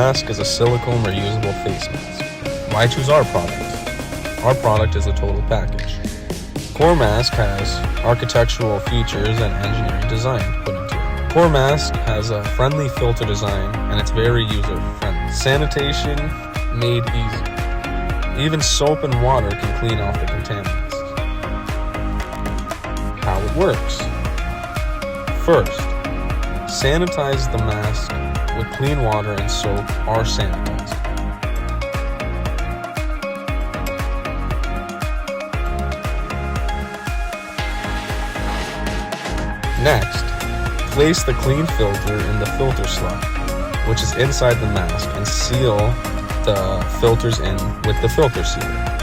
Mask is a silicone reusable face mask. Why choose our product? Our product is a total package. Core Mask has architectural features and engineering design put into it. Core Mask has a friendly filter design and it's very user-friendly. Sanitation made easy. Even soap and water can clean off the contaminants. How it works. First, sanitize the mask with clean water and soap or sanitizer. Next, place the clean filter in the filter slot, which is inside the mask, and seal the filters in with the filter sealer.